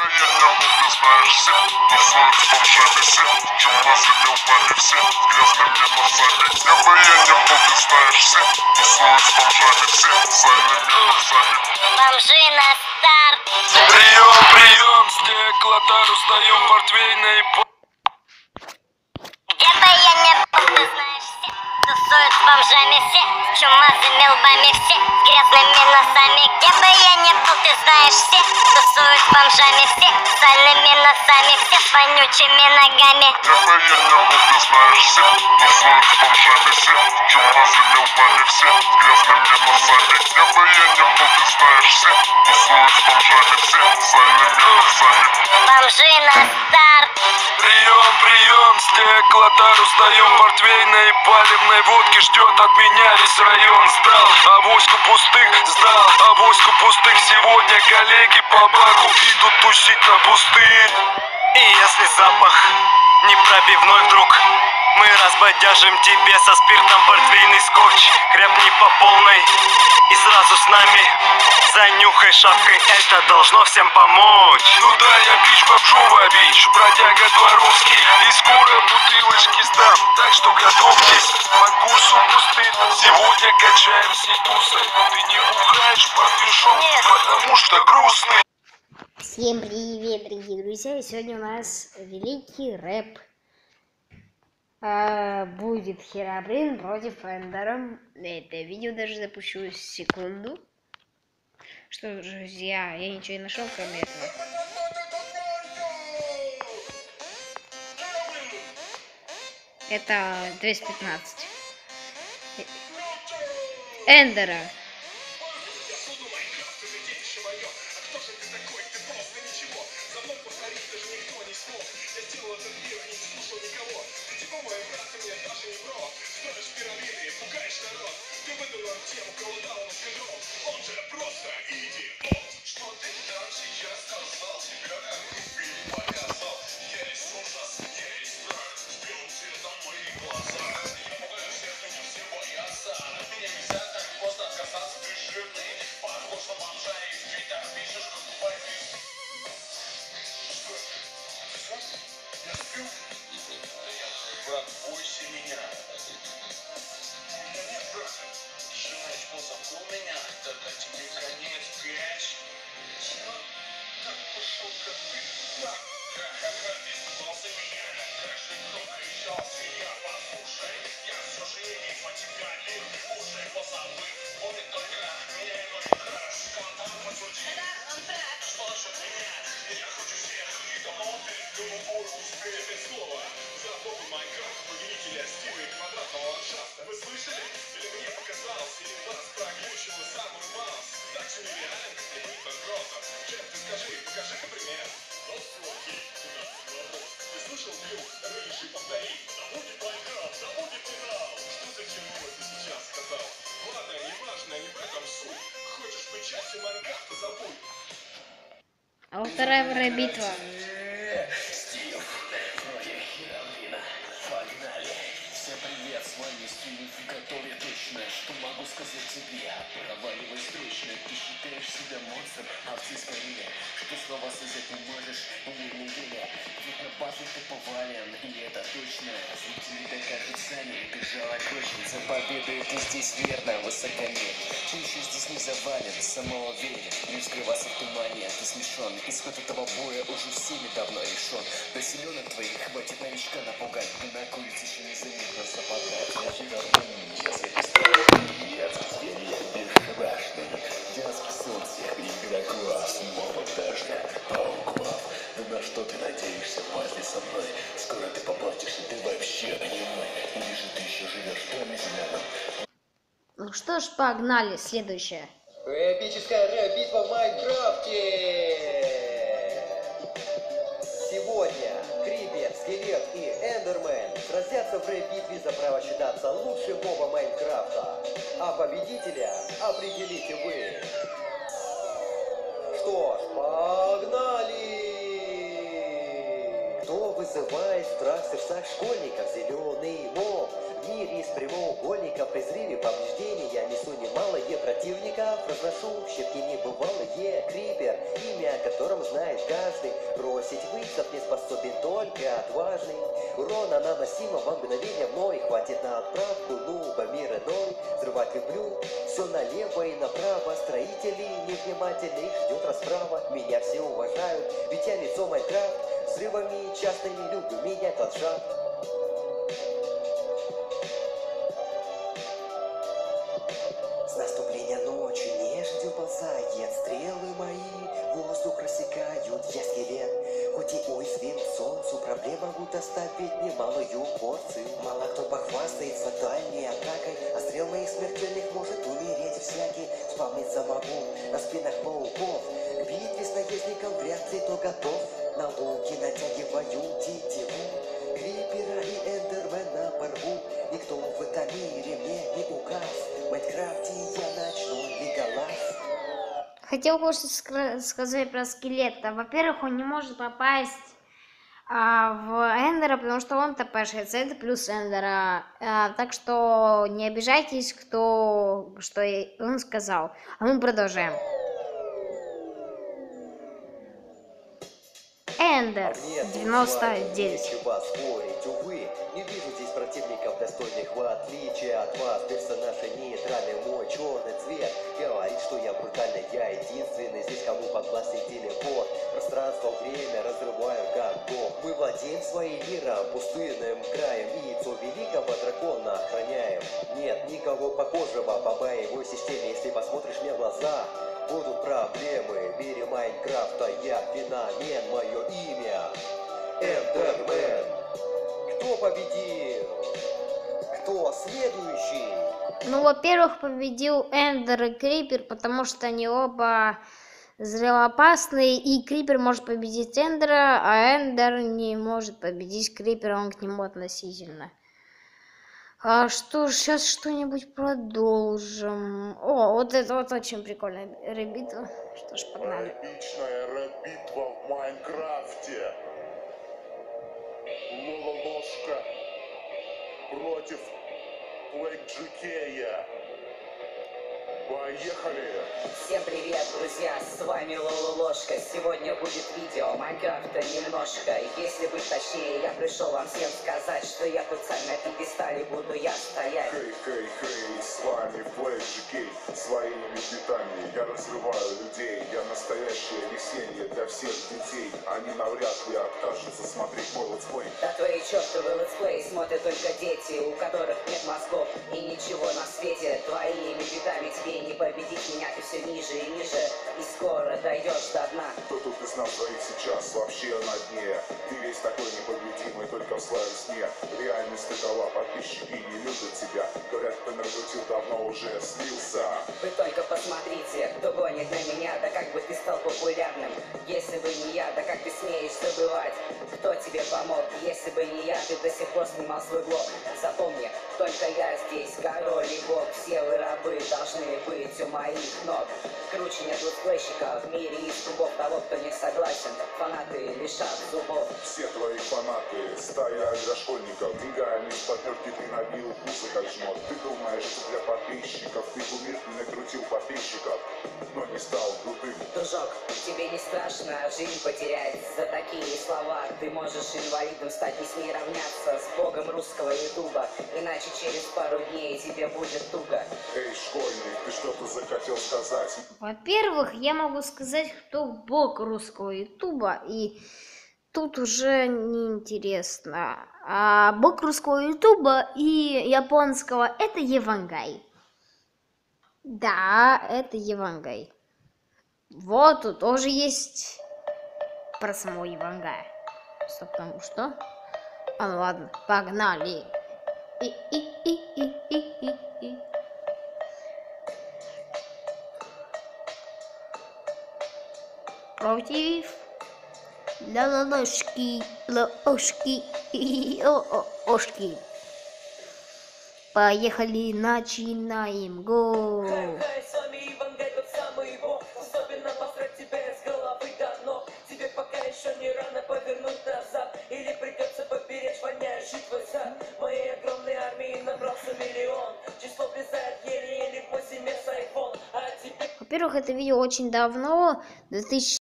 Бомжи на старт. Прием, прием, стеклотару сдаем портвейный. Где бы я не был, ты знаешь, все тусуют с бомжами, все с чумазыми лбами, все с грязными носами. Где бы я не был, ты знаешь, все тусуют с бомжами, все с сальными носами, все с вонючими ногами. Где бы я не был, ты знаешь, все тусуют с бомжами, все с чумазыми лбами, все с грязными носами. Где бы я не был, ты знаешь, все тусуют с бомжами, все с сальными носами. Бомжи на старт. Прием, прием, стеклотару сдаем портвейной палевной водки. Ждет от меня весь район. Сдал авоську пустых, сдал авоську пустых. Сегодня коллеги по бару идут тусить на пустые. И если запах не пробивной вдруг, мы разбодяжим тебе со спиртом портвейный скотч. Крепни по полной и сразу с нами занюхай шапкой, это должно всем помочь. Ну да, я бич, бомжовая бич, бродяга дворовский. И скоро бутылочки сдам, так что готовьтесь. По курсу пустым сегодня качаем все тусы. Ты не бухаешь под вишом, потому что грустный. Всем привет, дорогие друзья! И сегодня у нас великий рэп. Будет Херобрин против Эндера. Это видео даже запущу секунду. Что, друзья, я ничего не нашел, кроме этого. Это 215. Эндера. Брат, бойся меня. Нет, брат, жена способ у меня, тогда тебе конец, пять. Чего? Так пошел, как ты, брат. Ха-ха-ха, испугался меня, как же громко кричал свинья. Послушай, я все же не по тебя лил, уже позабыв. Помни только меня и ноги краш. Квантал подтверди. Что насчет меня? Я хочу всех, и домой ты любую успею без слова. Запомни Майнкрафт, повелителя стиля и квадратного ландшафта. Вы слышали? Или мне показалось, или нас проглючило самую малость? Так же нереален, как не быть банкротом. Джефф, ты скажи, покажи-ка пример. Окей, у нас вопрос. Ты слышал глюк? Рыжий, повтори. Забудет Майнкрафт, забудет финал. Что за херню ты сейчас сказал? Ладно, неважно, не в этом суть. Хочешь быть частью Майнкрафта, забудь. А вот вторая битва. Всем привет, с вами Стив, готовя точно. Что могу сказать тебе? Проваливай срочно, ты считаешь себя монстром, а все скорее, что снова сказать не можешь, еле-еле. Ведь на базу ты повален, и это точно. Зрители докажут сами, бежала очень. За победой ты здесь верно, высокомер. Ты еще здесь не завален, самоуверен, не скрываться в тумане, ты смешон. Исход этого боя уже всеми давно решен. До селенок твоих хватит новичка напугать, ты на курице еще не заметно западать. Я сейчас привет, зверь бесстрашный, детский сон всех игроков, снова дождя, пауков. Да на что ты надеешься, пазли со мной? Скоро ты поплатишься, ты вообще аниме. Или же ты еще живешь в доме зеленом? Ну что ж, погнали, следующее. Эпическая рэп-битва в Майнкрафте! Сегодня Крипер, Скелет и Эндермен сразятся в рэп-битве за право считаться лучшим мобом Майнкрафта. А победителя определите вы. Что ж, погнали! Кто вы вызывает страх в сердцах школьников зеленый мох. В мире из прямоугольников, при взрыве повреждений я несу немалое противников, разношу в щепки небывалые. Крипер, имя о котором знает каждый, бросить вызов не способен только отважный. Урона наносимого мгновения мной хватит на отправку, нуба мир иной. Взрывать люблю все налево и направо, строители невнимательных ждет расправа. Меня все уважают, ведь я лицо Майнкрафт, взрывами частными люблю менять ландшафт. С наступления ночи нежить уползает, стрелы мои воздух рассекают, я скелет. Хоть и уязвим к солнцу, проблем могу доставить немалую порцию. Мало кто похвастается дальней атакой, а стрел моих смертельных может умереть всякий. Вспомниться могу на спинах пауков, к битве с наездником вряд ли то готов. На луки натягиваю тетиву, крипера и эндермена порву. Никто в этом мире мне не указ, в Майнкрафте я начну леголаз. Хотел кое-что сказать про скелета. Во-первых, он не может попасть в Эндера, потому что он ТПшится. Это плюс Эндера. Так что не обижайтесь, что он сказал. А мы продолжаем. Эндер 99. Спорить, увы, не вижу здесь противников достойных в отличие от вас. Персонажи нейтральный, мой черный цвет говорит, что я брутальный, я единственный здесь, кому подвластен телепорт. Пространство, время разрываю как бог. Мы владеем своим миром, пустынным краем, и яйцо великого дракона охраняем. Нет никого похожего по боевой системе, если посмотришь мне в глаза. Будут проблемы в мире Майнкрафта, я феномен, мое имя Эндермен. Кто победил? Кто следующий? Ну, во-первых, победил Эндер и Крипер, потому что они оба взрывоопасные, и Крипер может победить Эндера, а Эндер не может победить Крипера, он к нему относительно. А что ж, сейчас что-нибудь продолжим. О, вот это вот очень прикольная рэп-битва. Что ж, погнали. Эпичная рэп-битва в Майнкрафте. Лололошка против Блэк Джикея. Поехали! Всем привет, друзья, с вами Лололошка. Сегодня будет видео Майнкрафта немножко. Если быть точнее, я пришел вам всем сказать, что я тут царь на пьедестале, буду я стоять. Хей, с вами Блэк Джикей. Своими битами я разрываю людей. Я настоящее веселье для всех детей. Они навряд ли откажутся смотреть мой летсплей. Да твои чертовы летсплей смотрят только дети, у которых нет мозгов и ничего на свете. Твоими битами тебе не победить меня, ты все ниже и ниже, и скоро дойдешь до дна. Кто тут из нас двоих сейчас вообще на дне? Ты весь такой непобедимый, только в славе сне. Реальность такова, подписчики не любят тебя. Говорят, кто накрутил, давно уже слился. Вы только посмотрите, кто гонит на меня, да как бы ты стал популярным. Если бы не я, да как ты смеешь забывать, кто тебе помог? Если бы не я, ты до сих пор снимал свой блог. Запомни, только я здесь, король и бог. Все вы рабы должны быть у моих ног. Круче нет летсплейщика в мире из кубов того, кто не согласен. Фанаты лишат зубов. Все твои фанаты, стая школьников, деньгами из подпертки ты набил вкусы как жмот. Ты думаешь, что для подписчиков ты кумир, ты накрутил подписчиков, но не стал крутым. Дружок, тебе не страшно жизнь потерять за такие слова. Ты можешь инвалидом стать, не смей равняться с богом русского ютуба, иначе через пару дней тебе будет туго. Эй, школьник, ты что-то захотел сказать? Во-первых, я могу сказать, кто бог русского ютуба, и тут уже неинтересно. А бог русского ютуба и японского — это Евангай. Да, это Евангай. Вот тут тоже есть про самого Евангая. Стоп, там что? А, ну ладно, погнали. Против лолошки, ошки. Поехали, начинаем. Го. С вами Ивангай, тот самый бог. Особенно посрать тебя с головы до ног. Тебе пока еще не рано повернуть назад или приготовить во-первых, это видео очень давно, 2000